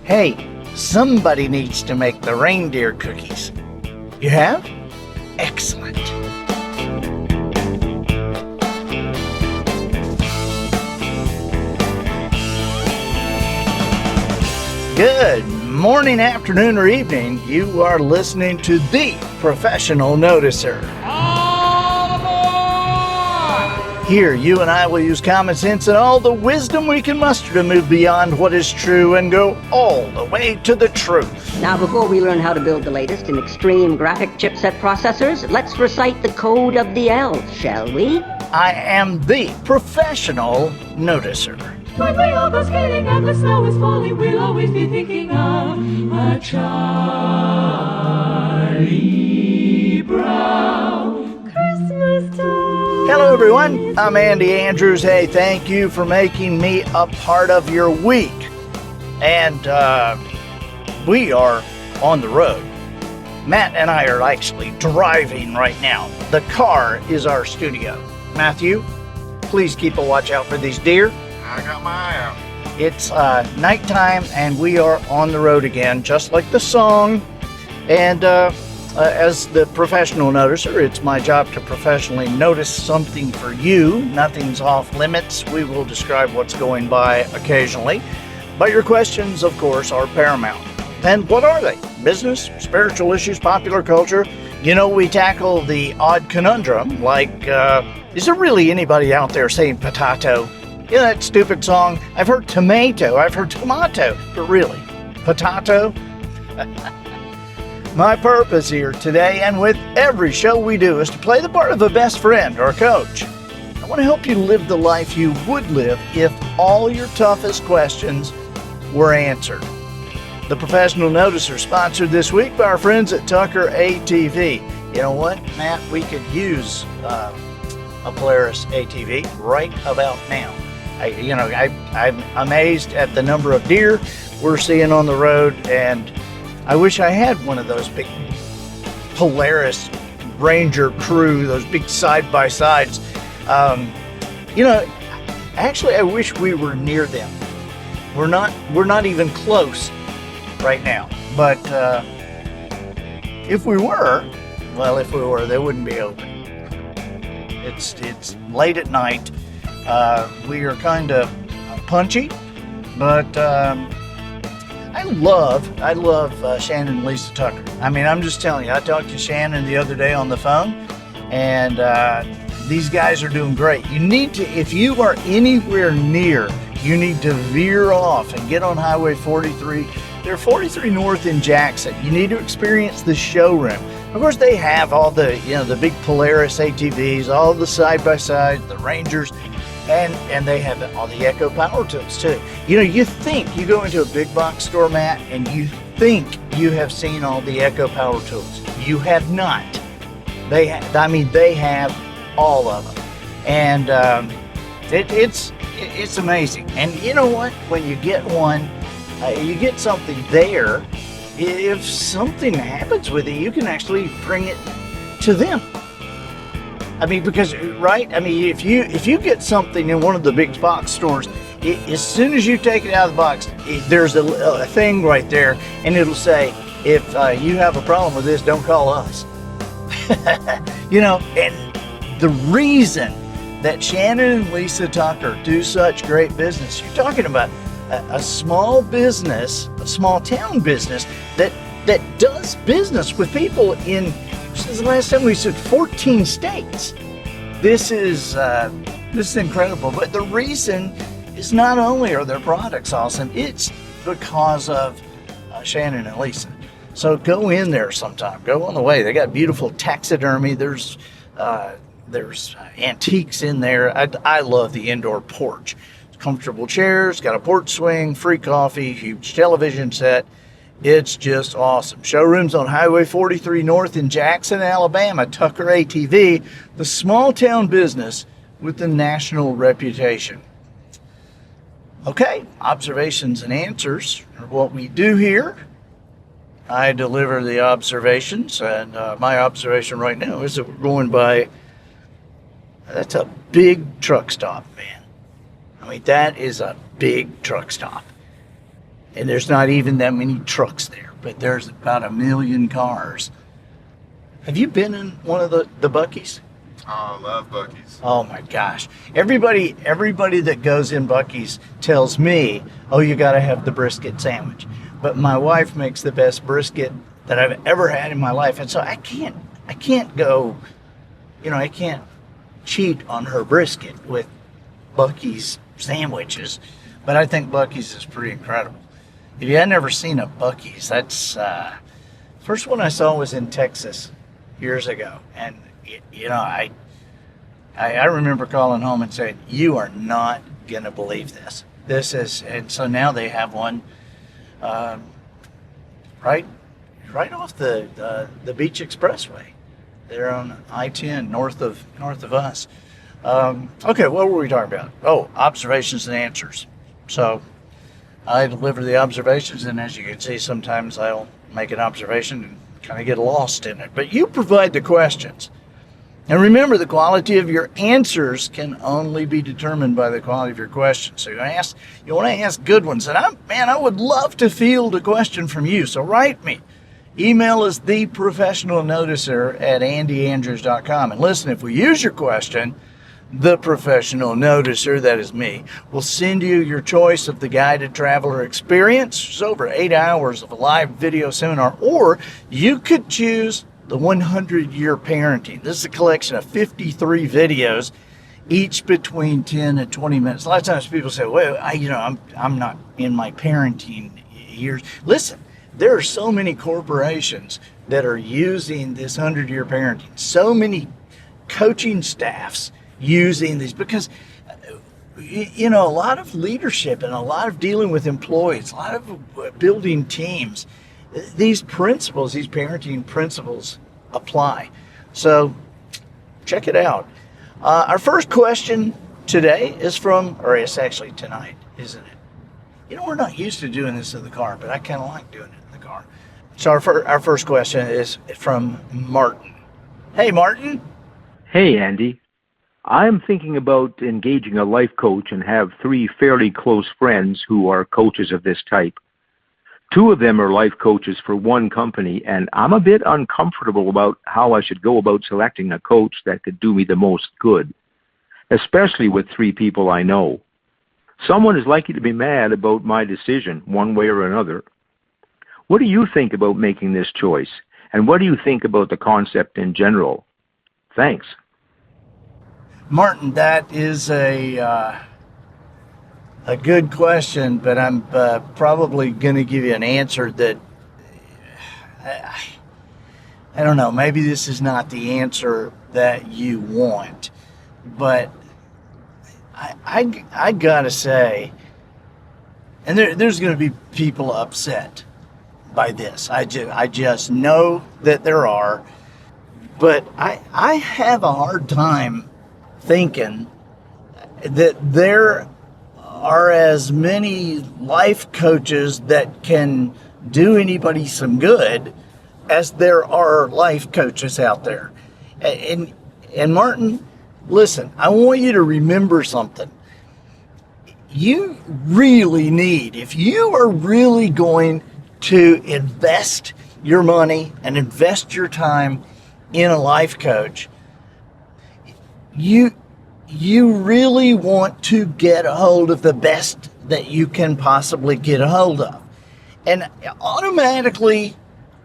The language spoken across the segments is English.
Hey, somebody needs to make the reindeer cookies. You have? Excellent. Good morning, afternoon, or evening. You are listening to The Professional Noticer. All aboard! Here, you and I will use common sense and all the wisdom we can muster to move beyond what is true and go all the way to the truth. Now, before we learn how to build the latest in extreme graphic chipset processors, let's recite the code of the L, shall we? I am The Professional Noticer. When we all go skating and the snow is falling, we'll always be thinking of a Charlie Brown Christmas time. Hello, everyone. I'm Andy Andrews. Hey, thank you for making me a part of your week. And we are on the road. Matt and I are actually driving right now. The car is our studio. Matthew, please keep a watch out for these deer. I got my eye out. It's nighttime and we are on the road again, just like the song. And as the professional noticer, it's my job to professionally notice something for you. Nothing's off limits. We will describe what's going by occasionally. But your questions, of course, are paramount. And what are they? Business, spiritual issues, popular culture? You know, we tackle the odd conundrum, like, is there really anybody out there saying potato? You know that stupid song? I've heard tomato, I've heard tomato, but really, potato? My purpose here today and with every show we do is to play the part of a best friend or coach. I want to help you live the life you would live if all your toughest questions were answered. The Professional Noticer sponsored this week by our friends at Tucker ATV. You know what, Matt? We could use a Polaris ATV right about now. I'm amazed at the number of deer we're seeing on the road, and I wish I had one of those big Polaris Ranger Crew, those big side-by-sides. Actually, I wish we were near them. We're not even close right now. But if we were, they wouldn't be open. It's late at night. We are kind of punchy, but I love Shannon and Lisa Tucker. I mean, I'm just telling you, I talked to Shannon the other day on the phone, and these guys are doing great. You need to, if you are anywhere near, you need to veer off and get on Highway 43. They're 43 North in Jackson. You need to experience the showroom. Of course, they have all the big Polaris ATVs, all the side-by-sides, the Rangers, and they have all the Echo power tools too. You think you go into a big box store, Matt, and you think you have seen all the Echo power tools. You have not. They have all of them, and it's amazing. And you know what? When you get one, you get something there. If something happens with it, you can actually bring it to them. I mean, because, right? I mean, if you get something in one of the big box stores, as soon as you take it out of the box, there's a thing right there, and it'll say, if you have a problem with this, don't call us. And the reason that Shannon and Lisa Tucker do such great business, you're talking about a small business, a small town business that does business with people in, since the last time we said 14 states. This is incredible. But the reason is not only are their products awesome, it's because of Shannon and Lisa. So go in there sometime. Go on the way. They got beautiful taxidermy. There's antiques in there. I love the indoor porch. Comfortable chairs, got a porch swing, free coffee, huge television set. It's just awesome. Showrooms on Highway 43 North in Jackson, Alabama. Tucker ATV, the small town business with the national reputation. Okay, observations and answers are what we do here. I deliver the observations, and my observation right now is that we're going by, that's a big truck stop, man. I mean, that is a big truck stop. And there's not even that many trucks there, but there's about 1 million cars. Have you been in one of the Buc-ee's? Oh, I love Buc-ee's. Oh my gosh. Everybody that goes in Buc-ee's tells me, oh, you got to have the brisket sandwich. But my wife makes the best brisket that I've ever had in my life. And so I can't go, I can't cheat on her brisket with Buc-ee's sandwiches. But I think Buc-ee's is pretty incredible. If you had never seen a Buc-ee's, that's, first one I saw was in Texas years ago. And, I remember calling home and saying, you are not going to believe this. And so now they have one right off the Beach Expressway. They're on I-10 north of us. Okay, what were we talking about? Oh, observations and answers. So I deliver the observations, and as you can see, sometimes I'll make an observation and kind of get lost in it. But you provide the questions. And remember, the quality of your answers can only be determined by the quality of your questions. So you want to ask good ones. And I would love to field a question from you. So write me. Email is theprofessionalnoticer@andyandrews.com. And listen, if we use your question, the professional noticer, that is me, will send you your choice of the guided traveler experience. It's over 8 hours of a live video seminar. Or you could choose the 100-year parenting. This is a collection of 53 videos, each between 10 and 20 minutes. A lot of times people say, well, I'm not in my parenting years. Listen, there are so many corporations that are using this 100-year parenting. So many coaching staffs using these because, a lot of leadership and a lot of dealing with employees, a lot of building teams, these principles, these parenting principles apply. So check it out. Our first question today is or it's actually tonight, isn't it? We're not used to doing this in the car, but I kind of like doing it in the car. So our first question is from Martin. Hey, Martin. Hey, Andy. I'm thinking about engaging a life coach and have 3 fairly close friends who are coaches of this type. 2 of them are life coaches for one company, and I'm a bit uncomfortable about how I should go about selecting a coach that could do me the most good, especially with 3 people I know. Someone is likely to be mad about my decision, one way or another. What do you think about making this choice, and what do you think about the concept in general? Thanks. Martin, that is a good question, but I'm probably going to give you an answer that I don't know. Maybe this is not the answer that you want, but I gotta say, and there's going to be people upset by this. I just know that there are, but I have a hard time thinking that there are as many life coaches that can do anybody some good as there are life coaches out there. And Martin, listen, I want you to remember something. You really need, if you are really going to invest your money and invest your time in a life coach, you really want to get a hold of the best that you can possibly get a hold of. And automatically,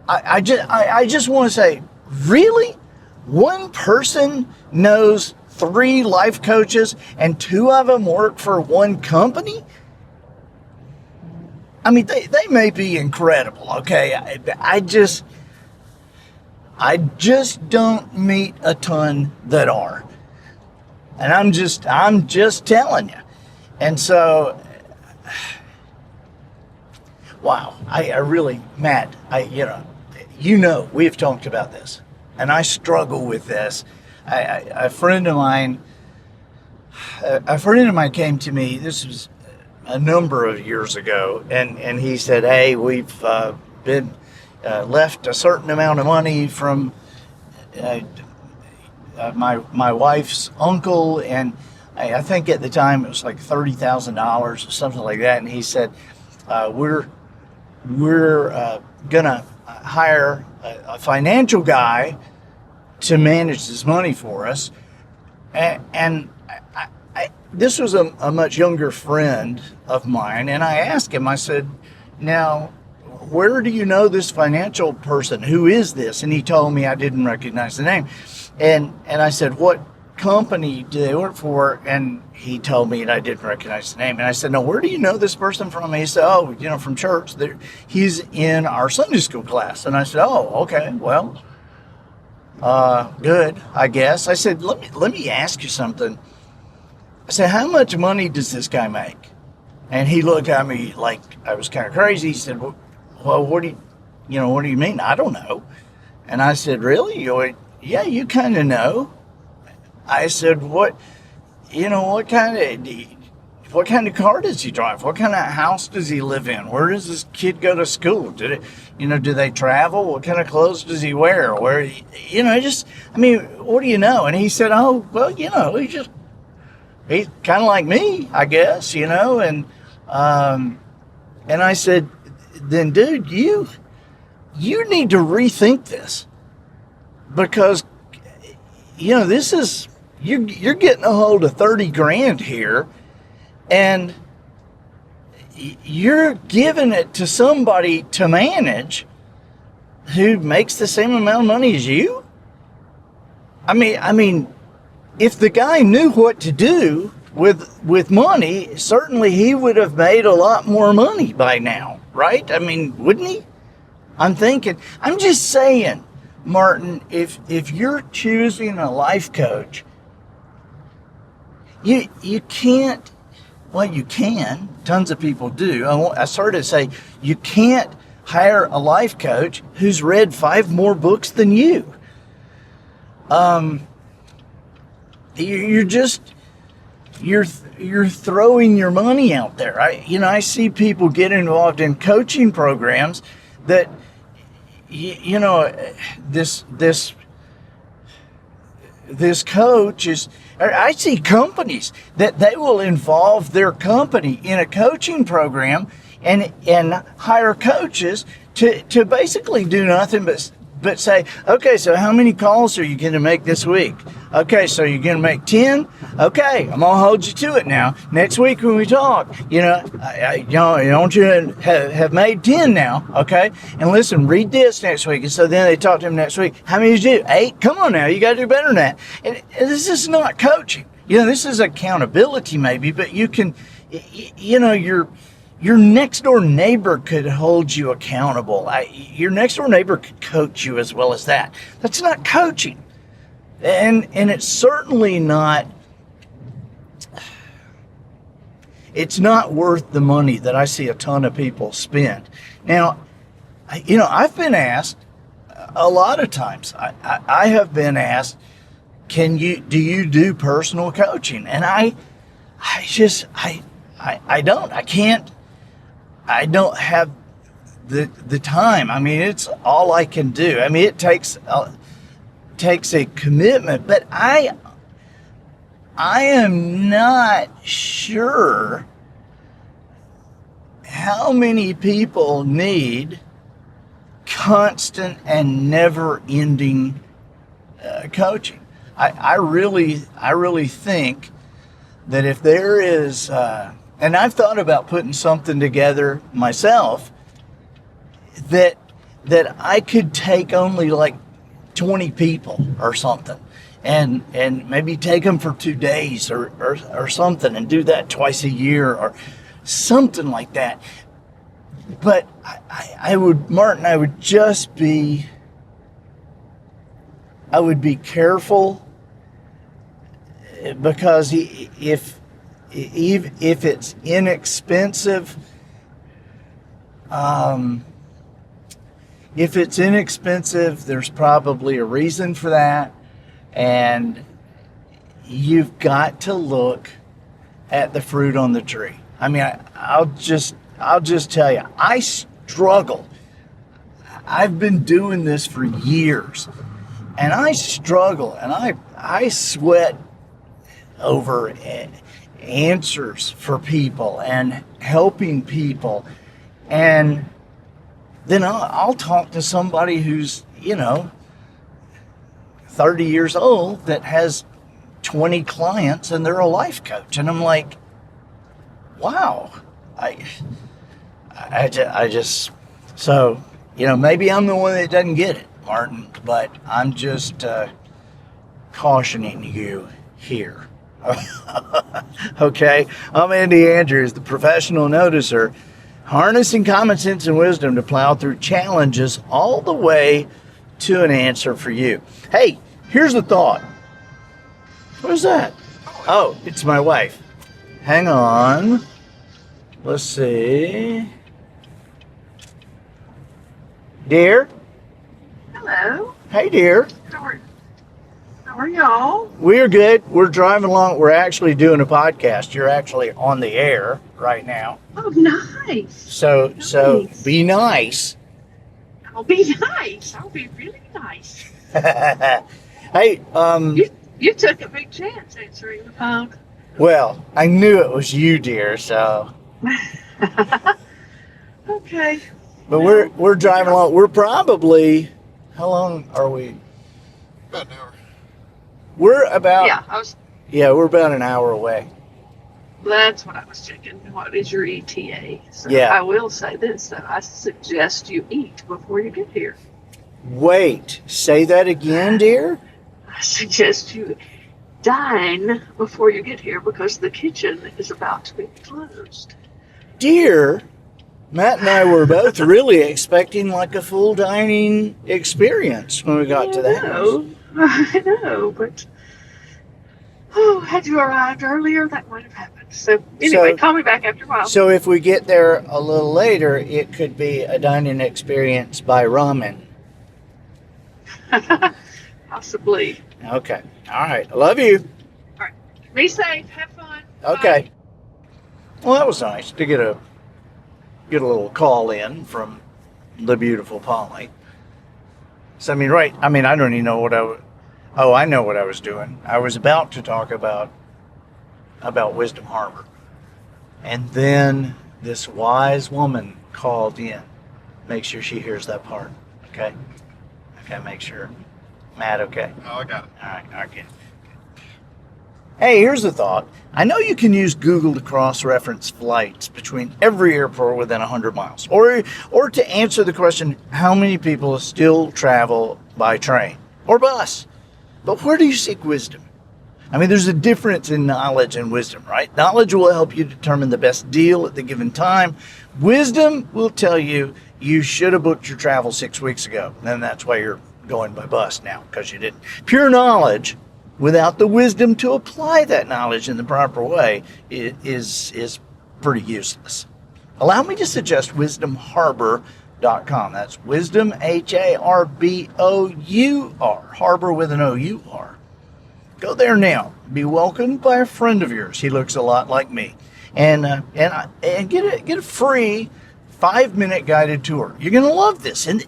I just want to say, really? One person knows 3 life coaches and 2 of them work for one company? I mean, they may be incredible, okay? I just don't meet a ton that are. And I'm just telling you. And so, wow, I really, Matt, we've talked about this, and I struggle with this. A friend of mine came to me, this was a number of years ago, and he said, hey, we've been left a certain amount of money from my wife's uncle, and I think at the time it was like $30,000 or something like that. And he said, we're we're gonna hire a financial guy to manage this money for us. And this was a much younger friend of mine, and I asked him, I said, now, where do you know this financial person? Who is this? And he told me. I didn't recognize the name. And I said, what company do they work for? And he told me, and I didn't recognize the name. And I said, no, where do you know this person from? And he said, oh, from church. He's in our Sunday school class. And I said, oh, okay, well, good, I guess. I said, let me ask you something. I said, how much money does this guy make? And he looked at me like I was kind of crazy. He said, well, what do you mean? I don't know. And I said, really? Yeah, you kind of know. I said, what kind of car does he drive? What kind of house does he live in? Where does this kid go to school? Do they travel? What kind of clothes does he wear? What do you know? And he said, oh, well, he's kind of like me, I guess, and I said, then dude, you need to rethink this, because this is, you're getting a hold of 30 grand here, and you're giving it to somebody to manage who makes the same amount of money as you. I mean, if the guy knew what to do with money, certainly he would have made a lot more money by now, right? I mean, wouldn't he? I'm just saying, Martin, if you're choosing a life coach, you can't, well, you can, tons of people do. I started to say, you can't hire a life coach who's read 5 more books than you. You're throwing your money out there. I see people get involved in coaching programs that, this coach is, I see companies that they will involve their company in a coaching program and hire coaches to basically do nothing but say, okay, so how many calls are you going to make this week? Okay, so you're going to make 10? Okay, I'm going to hold you to it now. Next week when we talk, don't you have made 10 now, okay? And listen, read this next week. And so then they talk to him next week. How many did you do? 8? Come on now, you got to do better than that. And this is not coaching. This is accountability maybe, but you can, your next door neighbor could hold you accountable. Your next door neighbor could coach you as well as that. That's not coaching. And it's certainly not, it's not worth the money that I see a ton of people spend. Now, I've been asked a lot of times, I have been asked, do you do personal coaching? And I can't. I don't have the time. I mean, it's all I can do. I mean, it takes a commitment, but I am not sure how many people need constant and never-ending coaching. I really think that if there is, and I've thought about putting something together myself, that I could take only like 20 people or something, and maybe take them for 2 days or something, and do that twice a year or something like that. But I would be careful, because if it's inexpensive, there's probably a reason for that, and you've got to look at the fruit on the tree. I mean, I'll just tell you, I struggle. I've been doing this for years, and I struggle, and I sweat over answers for people and helping people, and then I'll talk to somebody who's, 30 years old that has 20 clients and they're a life coach. And I'm like, wow. I just, so, maybe I'm the one that doesn't get it, Martin, but I'm just cautioning you here. Okay? I'm Andy Andrews, the professional noticer, harnessing common sense and wisdom to plow through challenges all the way to an answer for you. Hey, here's the thought. What is that? Oh, it's my wife. Hang on. Let's see. Dear? Hello. Hey, dear. How are y'all? We're good. We're driving along. We're actually doing a podcast. You're actually on the air right now. Oh, nice. So Nice. be nice. I'll be nice. I'll be really nice. Hey, You took a big chance answering the phone. well, I knew it was you, dear, so. Okay. But we're driving along. We're probably, how long are we? About an hour. We're about, We're about an hour away. That's what I was checking. What is your ETA? So Yeah. I will say this, though. I suggest you eat before you get here. Wait, say that again, dear? I suggest you dine before you get here because the kitchen is about to be closed. Dear, Matt and I were both really expecting like a full dining experience when we got to the house. I know, but had you arrived earlier, that might have happened. So anyway, call me back after a while. So if we get there a little later, it could be a dining experience by ramen. Possibly. Okay. All right. I love you. Be safe. Have fun. Okay. Bye. Well, that was nice to get a little call in from the beautiful Polly. So I don't even know what I know what I was doing. I was about to talk about Wisdom Harbor. And then this wise woman called in. Make sure she hears that part. Okay? Okay, make sure. Matt, okay? Oh, I got it. All right, good. Hey, here's the thought. I know you can use Google to cross-reference flights between every airport within 100 miles. Or to answer the question, how many people still travel by train or bus? But where do you seek wisdom? There's a difference in knowledge and wisdom, right? Knowledge will help you determine the best deal at the given time. Wisdom will tell you should have booked your travel 6 weeks ago. And that's why you're going by bus now, because you didn't. Pure knowledge without the wisdom to apply that knowledge in the proper way is pretty useless. Allow me to suggest wisdomharbor.com. That's wisdom, Harbor, harbor with an O-U-R. Go there now. Be welcomed by a friend of yours. He looks a lot like me. And get a free 5-minute guided tour. You're going to love this. And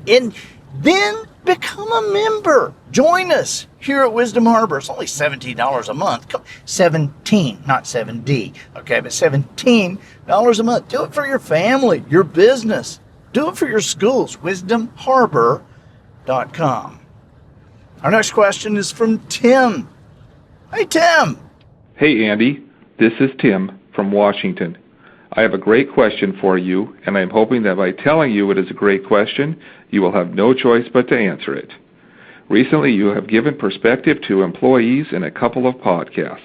then become a member. Join us here at Wisdom Harbor. It's only $17 a month. 17, not 7D. Okay, but $17 a month. Do it for your family, your business. Do it for your schools. Wisdomharbor.com. Our next question is from Tim. Hey, Tim. Hey, Andy. This is Tim from Washington. I have a great question for you, and I'm hoping that by telling you it is a great question, you will have no choice but to answer it. Recently, you have given perspective to employees in a couple of podcasts.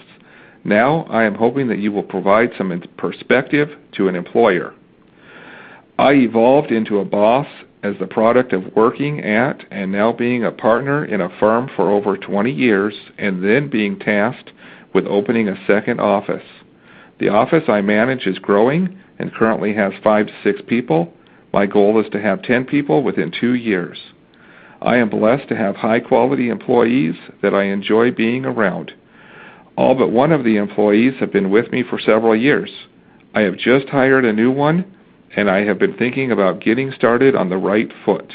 Now, I am hoping that you will provide some perspective to an employer. I evolved into a boss as the product of working at and now being a partner in a firm for over 20 years and then being tasked with opening a second office. The office I manage is growing and currently has 5 to 6 people. My goal is to have 10 people within 2 years. I am blessed to have high-quality employees that I enjoy being around. All but one of the employees have been with me for several years. I have just hired a new one, and I have been thinking about getting started on the right foot.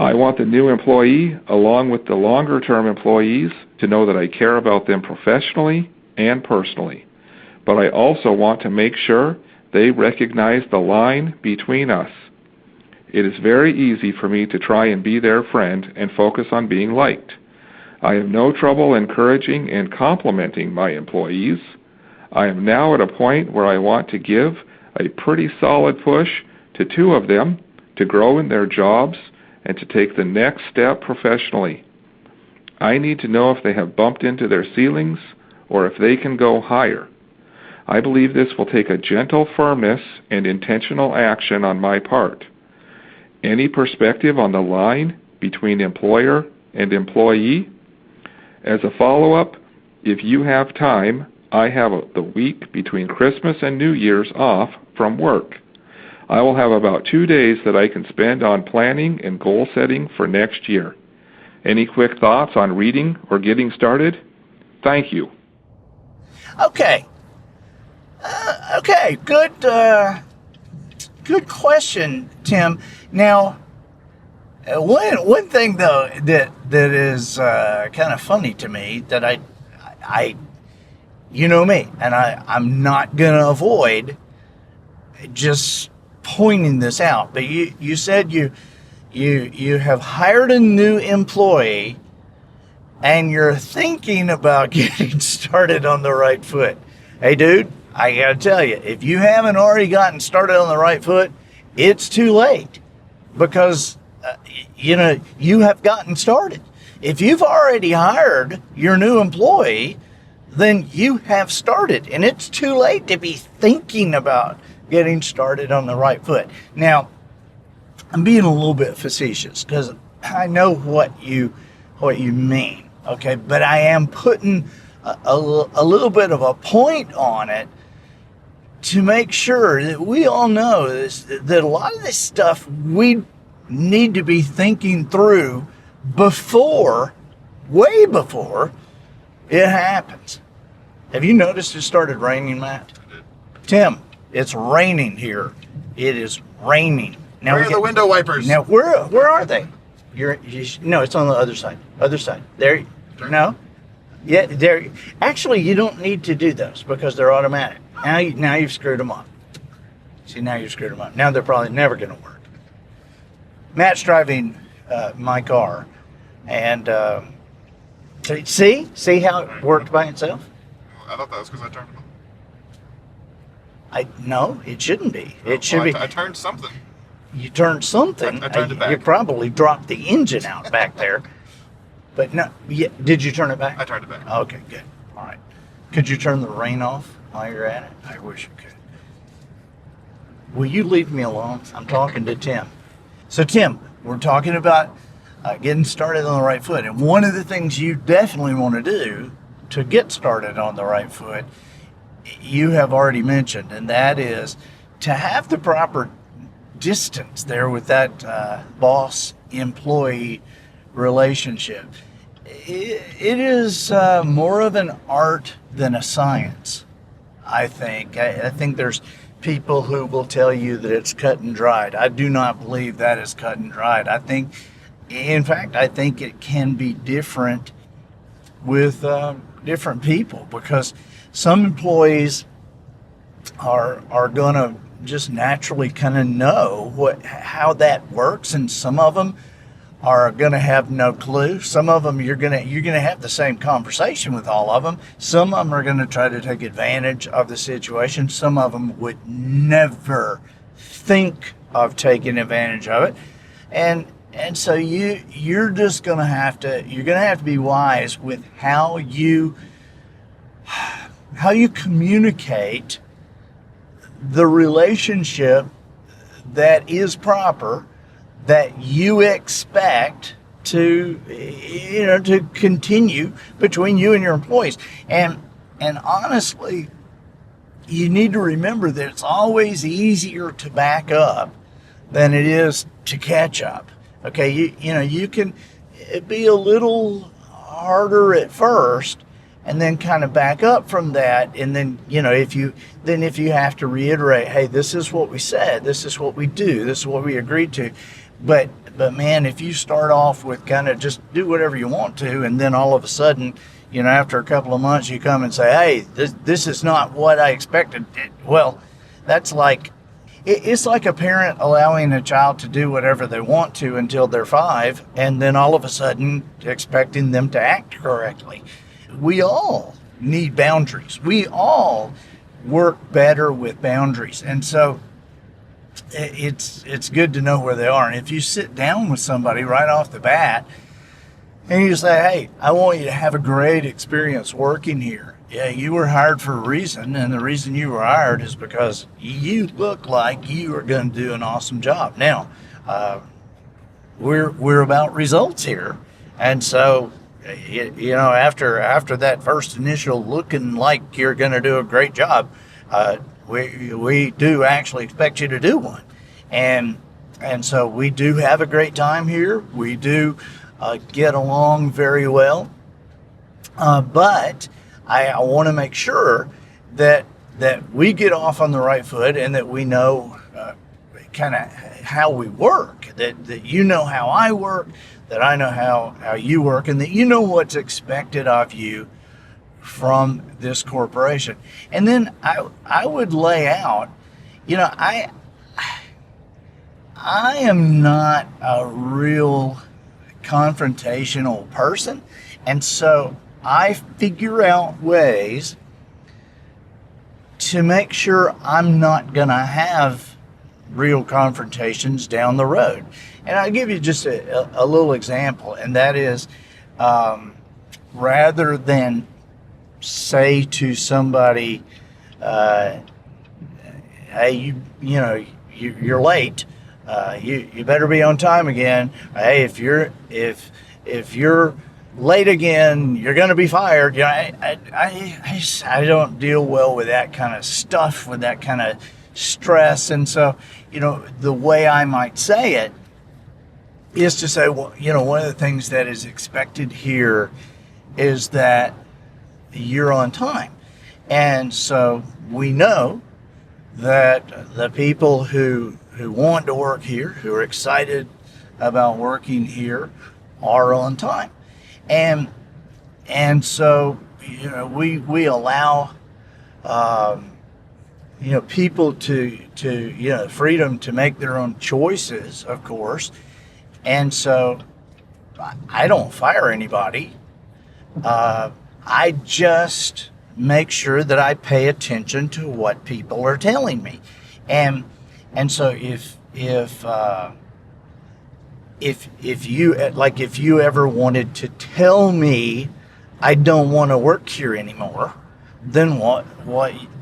I want the new employee, along with the longer-term employees, to know that I care about them professionally and personally. But I also want to make sure they recognize the line between us. It is very easy for me to try and be their friend and focus on being liked. I have no trouble encouraging and complimenting my employees. I am now at a point where I want to give a pretty solid push to 2 of them to grow in their jobs and to take the next step professionally. I need to know if they have bumped into their ceilings or if they can go higher. I believe this will take a gentle firmness and intentional action on my part. Any perspective on the line between employer and employee? As a follow-up, if you have time, I have the week between Christmas and New Year's off from work. I will have about 2 days that I can spend on planning and goal setting for next year. Any quick thoughts on reading or getting started? Thank you. Okay. Okay. Good question, Tim. Now, one thing though that is kind of funny to me that I you know me, and I'm not gonna avoid just pointing this out. But you said you have hired a new employee, and you're thinking about getting started on the right foot. Hey, dude, I gotta tell you, if you haven't already gotten started on the right foot, it's too late, because you have gotten started. If you've already hired your new employee, then you have started, and it's too late to be thinking about getting started on the right foot. Now, I'm being a little bit facetious because I know what you mean, okay? But I am putting a little bit of a point on it to make sure that we all know that a lot of this stuff we need to be thinking through way before it happens. Have you noticed it started raining, Matt? I did. Tim, it's raining here. It is raining. Now Where are the window wipers? Now, where are they? No, it's on the other side. Other side. There. No. Yeah, there. Actually, you don't need to do those because they're automatic. Now you've screwed them up. See, now you've screwed them up. Now they're probably never going to work. Matt's driving my car, and see how it worked by itself. I thought that was because I turned it on. No, it shouldn't be. It should be. I turned something. You turned something. I turned it back. You probably dropped the engine out back there. But no, did you turn it back? I turned it back. Okay, good. All right. Could you turn the rain off while you're at it? I wish you could. Will you leave me alone? I'm talking to Tim. So, Tim, we're talking about getting started on the right foot. And one of the things you definitely want to do to get started on the right foot, you have already mentioned, and that is to have the proper distance there with that boss-employee relationship. It is more of an art than a science, I think. I think there's people who will tell you that it's cut and dried. I do not believe that is cut and dried. I think it can be different with different people, because some employees are going to just naturally kind of know how that works, and some of them are going to have no clue. Some of them you're going to have the same conversation with all of them. Some of them are going to try to take advantage of the situation. Some of them would never think of taking advantage of it, and so you're just going to have to be wise with how you communicate the relationship that is proper, that you expect to continue between you and your employees. And honestly, you need to remember that it's always easier to back up than it is to catch up. Okay, you can be a little harder at first, and then kind of back up from that. And then, if you have to reiterate, hey, this is what we said, this is what we do, this is what we agreed to. But man, if you start off with kind of just do whatever you want to, and then all of a sudden, after a couple of months, you come and say, hey, this is not what I expected. Well, that's like it's like a parent allowing a child to do whatever they want to until they're 5, and then all of a sudden expecting them to act correctly. We all need boundaries. We all work better with boundaries. And so it's good to know where they are. And if you sit down with somebody right off the bat and you say, hey, I want you to have a great experience working here. Yeah, you were hired for a reason, and the reason you were hired is because you look like you are going to do an awesome job. Now, we're about results here, and so after that first initial looking like you're going to do a great job, we do actually expect you to do one, and so we do have a great time here. We do get along very well, but I want to make sure that we get off on the right foot and that we know kind of how we work, that you know how I work, that I know how you work, and that you know what's expected of you from this corporation. And then I would lay out, I am not a real confrontational person, and so I figure out ways to make sure I'm not going to have real confrontations down the road. And I'll give you just a little example, and that is rather than say to somebody, hey, you're late, you better be on time again. Hey, if you're late again, you're going to be fired. I don't deal well with that kind of stuff, with that kind of stress. And so, the way I might say it is to say, well, one of the things that is expected here is that you're on time. And so we know that the people who want to work here, who are excited about working here, are on time. And so, we allow, people to freedom to make their own choices, of course. And so I don't fire anybody. I just make sure that I pay attention to what people are telling me. And so if you ever wanted to tell me I don't want to work here anymore, then what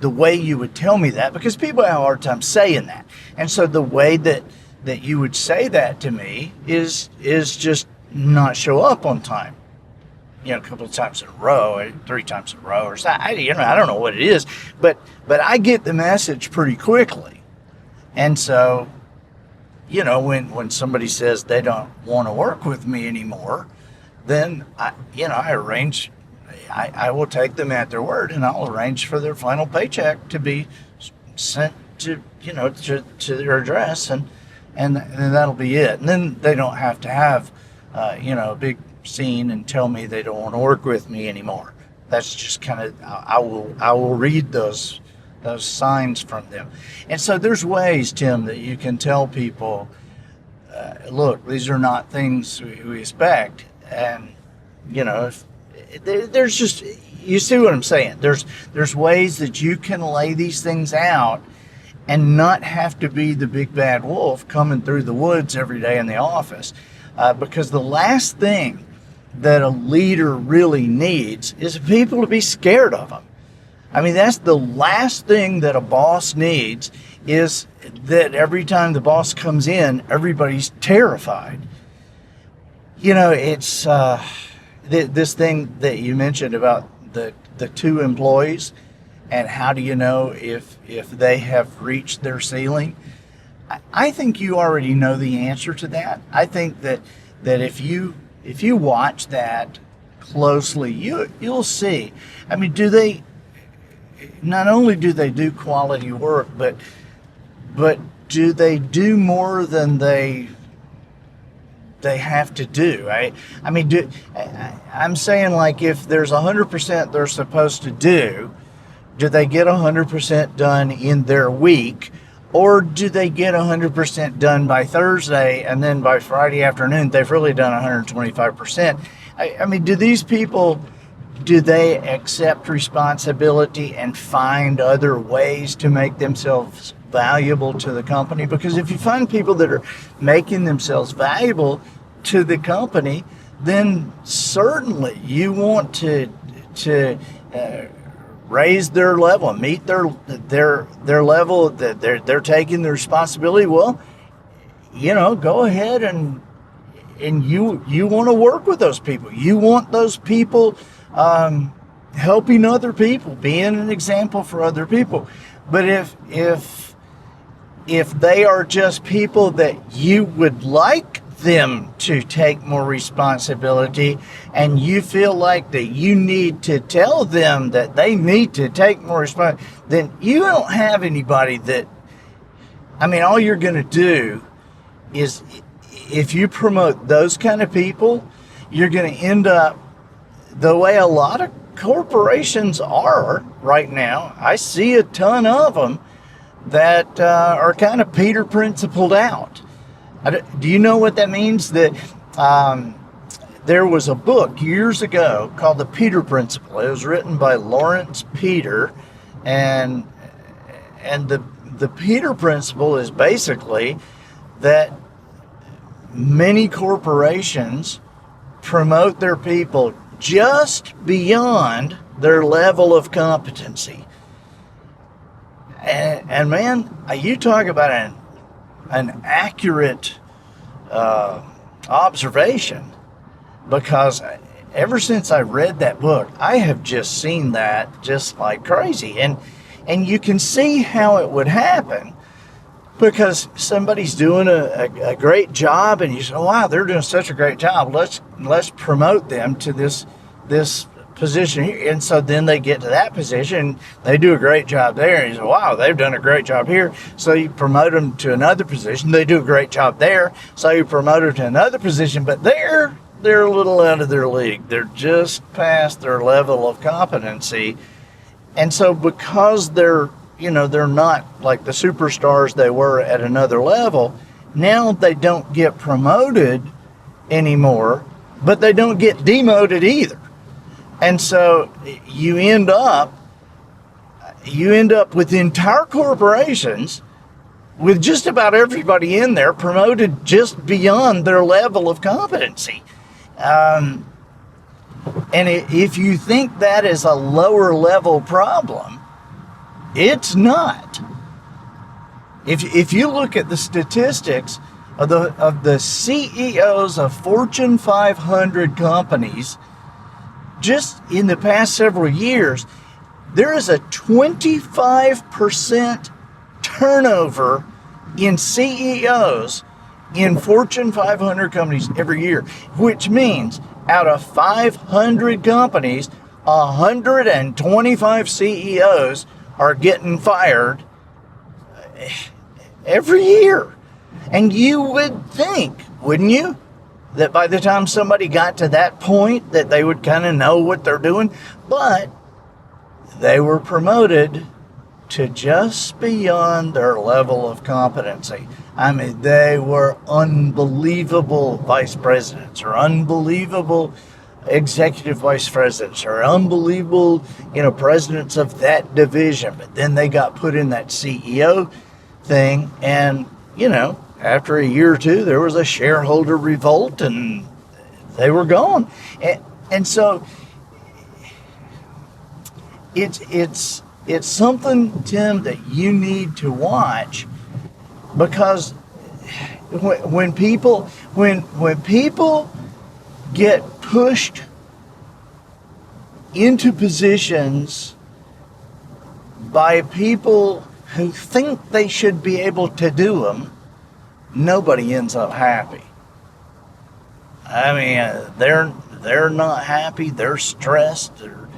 the way you would tell me that, because people have a hard time saying that. And so the way that you would say that to me is just not show up on time. A couple of times in a row, 3 times in a row, or so. I don't know what it is, but I get the message pretty quickly. And so, when somebody says they don't want to work with me anymore, then I arrange. I will take them at their word, and I'll arrange for their final paycheck to be sent to their address, and that'll be it. And then they don't have to have a big scene and tell me they don't want to work with me anymore. That's just kind of, I will read those signs from them. And so there's ways, Tim, that you can tell people, look, these are not things we expect. And there's just, you see what I'm saying? There's ways that you can lay these things out and not have to be the big bad wolf coming through the woods every day in the office. Because the last thing that a leader really needs is people to be scared of them. I mean, that's the last thing that a boss needs, is that every time the boss comes in, everybody's terrified. It's this thing that you mentioned about the 2 employees, and how do you know if they have reached their ceiling? I think you already know the answer to that. I think that if you watch that closely, you'll see. I mean, not only do they do quality work, but do they do more than they have to do? I'm saying, like, if there's 100% they're supposed to do they get 100% done in their week, Or do they get 100% done by Thursday, and then by Friday afternoon, they've really done 125%? I mean, do these people, do they accept responsibility and find other ways to make themselves valuable to the company? Because if you find people that are making themselves valuable to the company, then certainly you want to raise their level, meet their level, that they're taking the responsibility. Well, go ahead and you want to work with those people. You want those people helping other people, being an example for other people. But if they are just people that you would like them to take more responsibility, and you feel like that you need to tell them that they need to take more responsibility, then you don't have anybody that, I mean, all you're going to do is, if you promote those kind of people, you're going to end up the way a lot of corporations are right now. I see a ton of them that are kind of Peter Principled out. Do you know what that means? That there was a book years ago called The Peter Principle. It was written by Lawrence Peter, and the Peter Principle is basically that many corporations promote their people just beyond their level of competency. And man, you talk about an accurate observation, because ever since I read that book, I have just seen that just like crazy. And you can see how it would happen, because somebody's doing a great job, and you say, wow, they're doing such a great job. Let's promote them to this position here. And so then they get to that position, they do a great job there, and you say, wow, they've done a great job here. So you promote them to another position, they do a great job there, so you promote them to another position, but they're a little out of their league. They're just past their level of competency. And so because they're not like the superstars they were at another level, now they don't get promoted anymore, but they don't get demoted either. And so you end up with entire corporations with just about everybody in there promoted just beyond their level of competency. And if you think that is a lower level problem, it's not. If you look at the statistics of the CEOs of Fortune 500 companies, just in the past several years, there is a 25% turnover in CEOs in Fortune 500 companies every year, which means out of 500 companies, 125 CEOs are getting fired every year. And you would think, wouldn't you, that by the time somebody got to that point that they would kind of know what they're doing? But they were promoted to just beyond their level of competency. I mean, they were unbelievable vice presidents, or unbelievable executive vice presidents, or unbelievable, presidents of that division. But then they got put in that CEO thing, and, after a year or two, there was a shareholder revolt, and they were gone. And so it's something, Tim, that you need to watch, because when people get pushed into positions by people who think they should be able to do them, nobody ends up happy. I mean, they're not happy. They're stressed. Their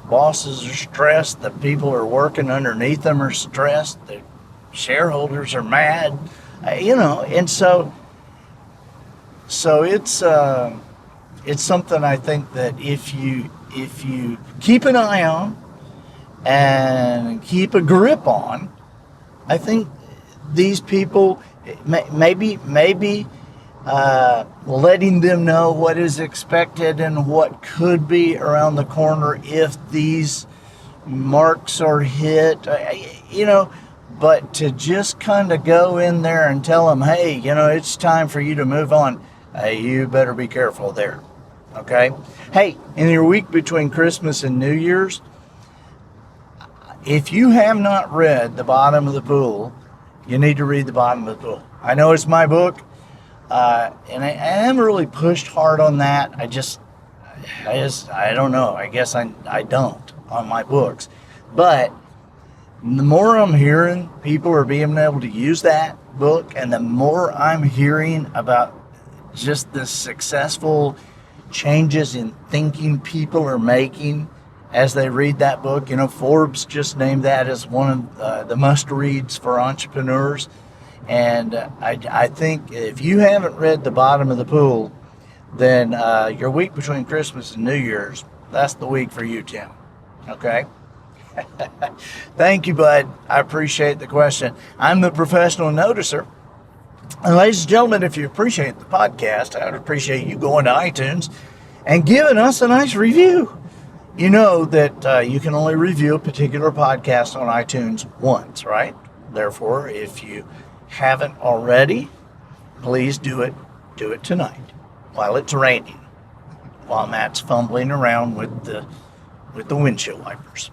bosses are stressed. The people who are working underneath them are stressed. The shareholders are mad. And so it's something I think that if you keep an eye on and keep a grip on, I think these people, maybe letting them know what is expected and what could be around the corner if these marks are hit, but to just kind of go in there and tell them, hey, it's time for you to move on. Hey, you better be careful there. Okay? Hey, in your week between Christmas and New Year's, if you have not read The Bottom of the Pool, you need to read The Bottom of the Pool. I know it's my book, and I haven't really pushed hard on that. I don't know. I guess I don't on my books. But the more I'm hearing people are being able to use that book, and the more I'm hearing about just the successful changes in thinking people are making as they read that book. Forbes just named that as one of the must-reads for entrepreneurs. And I think if you haven't read The Bottom of the Pool, then your week between Christmas and New Year's, that's the week for you, Tim. Okay? Thank you, bud. I appreciate the question. I'm the professional noticer. And ladies and gentlemen, if you appreciate the podcast, I would appreciate you going to iTunes and giving us a nice review. You know that you can only review a particular podcast on iTunes once, right? Therefore, if you haven't already, please do it. Do it tonight while it's raining, while Matt's fumbling around with the windshield wipers.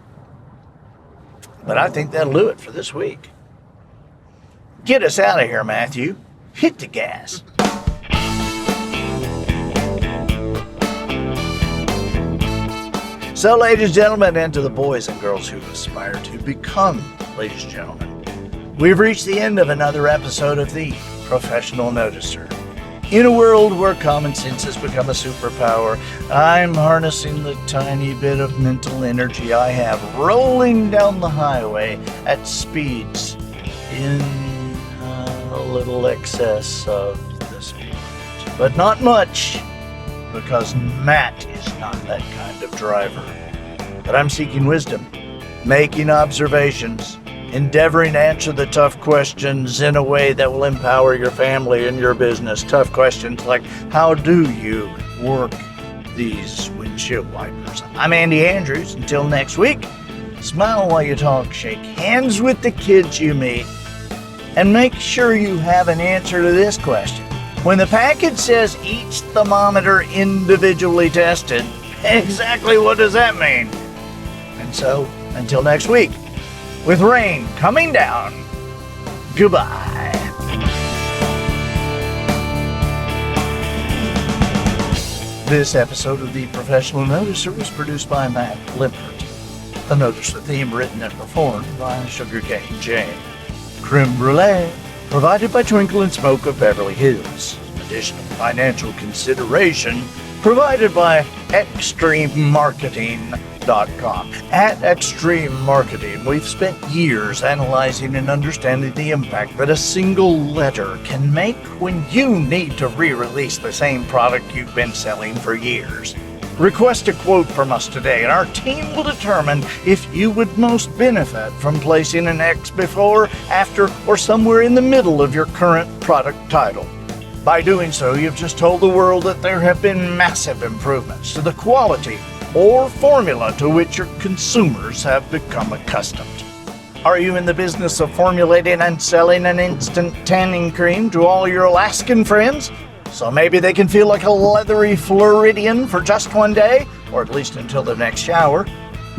But I think that'll do it for this week. Get us out of here, Matthew. Hit the gas. So, ladies and gentlemen, and to the boys and girls who aspire to become ladies and gentlemen, we've reached the end of another episode of The Professional Noticer. In a world where common sense has become a superpower, I'm harnessing the tiny bit of mental energy I have rolling down the highway at speeds in a little excess of the speed. But not much, because Matt is not that kind of driver. But I'm seeking wisdom, making observations, endeavoring to answer the tough questions in a way that will empower your family and your business. Tough questions like, how do you work these windshield wipers? I'm Andy Andrews. Until next week, smile while you talk, shake hands with the kids you meet, and make sure you have an answer to this question. When the package says each thermometer individually tested, exactly what does that mean? And so, until next week, with rain coming down, goodbye. This episode of The Professional Noticer was produced by Matt Lippert. The Noticer theme written and performed by Sugarcane Jane. Creme Brulee provided by Twinkle and Smoke of Beverly Hills. Additional financial consideration provided by ExtremeMarketing.com. At Extreme Marketing, we've spent years analyzing and understanding the impact that a single letter can make when you need to re-release the same product you've been selling for years. Request a quote from us today, and our team will determine if you would most benefit from placing an X before, after, or somewhere in the middle of your current product title. By doing so, you've just told the world that there have been massive improvements to the quality or formula to which your consumers have become accustomed. Are you in the business of formulating and selling an instant tanning cream to all your Alaskan friends? So maybe they can feel like a leathery Floridian for just one day, or at least until the next shower.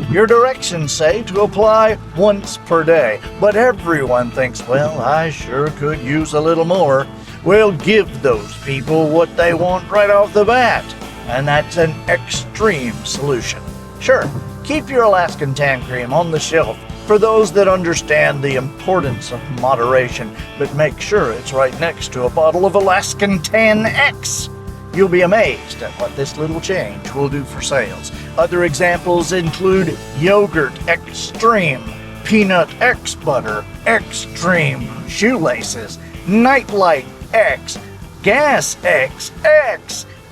Your directions say to apply once per day, but everyone thinks, well, I sure could use a little more. Well, give those people what they want right off the bat, and that's an extreme solution. Sure, keep your Alaskan tan cream on the shelf for those that understand the importance of moderation, but make sure it's right next to a bottle of Alaskan Tan X. You'll be amazed at what this little change will do for sales. Other examples include Yogurt Extreme, Peanut X Butter Extreme, Shoelaces, Nightlight X, Gas X,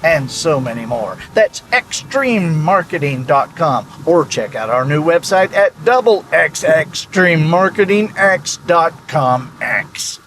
and so many more. That's extrememarketing.com, or check out our new website at xxextrememarketingx.com.